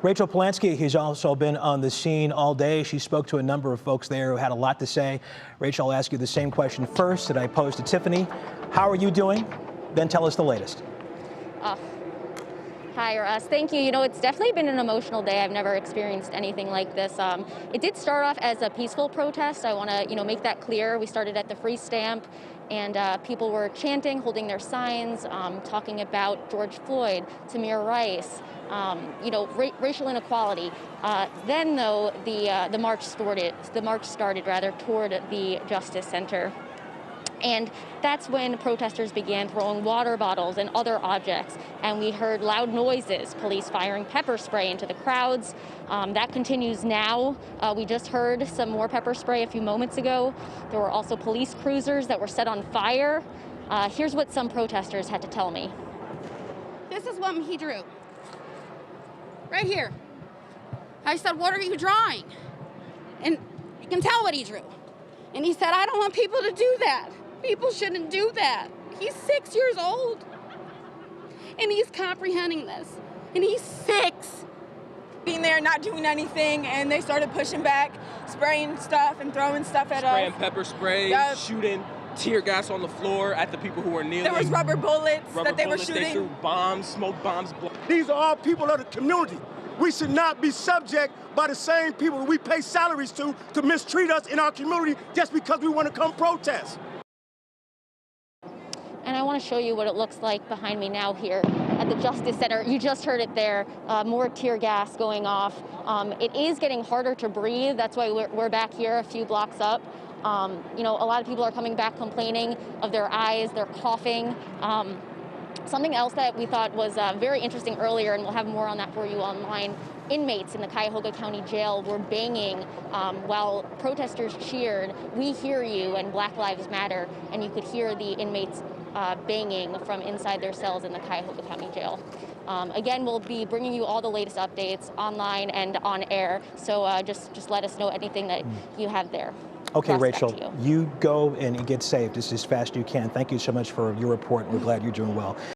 Rachel Polanski has also been on the scene all day. She spoke to a number of folks there who had a lot to say. Rachel, I'll ask you the same question first that I posed to Tiffany. How are you doing? Then tell us the latest. Hi, Russ. Thank you. You know, it's definitely been an emotional day. I've never experienced anything like this. It did start off as a peaceful protest. I want to, make that clear. We started at the Free Stamp, and people were chanting, holding their signs, talking about George Floyd, Tamir Rice, racial inequality. Then, though, the march started. The march started toward the Justice Center. And that's when protesters began throwing water bottles and other objects, and we heard loud noises, police firing pepper spray into the crowds. That continues now. We just heard some more pepper spray a few moments ago. There were also police cruisers that were set on fire. Here's what some protesters had to tell me. This is what he drew. Right here. I said, "What are you drawing?" And you can tell what he drew. And he said, "I don't want people to do that. People shouldn't do that." He's 6 years old. And he's comprehending this. And he's 6. Being there, not doing anything, and they started pushing back, spraying stuff and throwing stuff at us. Spraying pepper spray, Yep. shooting tear gas on the floor at the people who were kneeling. There was rubber bullets that they were They shooting. threw bombs, smoke bombs. These are all people of the community. We should not be subject by the same people we pay salaries to mistreat us in our community just because we want to come protest. And I want to show you what it looks like behind me now here at the Justice Center. You just heard it there, more tear gas going off. It is getting harder to breathe. That's why we're back here a few blocks up. A lot of people are coming back complaining of their eyes, they're coughing. Something else that we thought was very interesting earlier, and we'll have more on that for you online, inmates in the Cuyahoga County Jail were banging while protesters cheered, "We hear you," and "Black Lives Matter," and you could hear the inmates banging from inside their cells in the Cuyahoga County Jail. Again, we'll be bringing you all the latest updates online and on air, so just let us know anything that you have there. Okay, Russ, Rachel, back to you go and get safe just as fast as you can. Thank you so much for your report. We're glad you're doing well.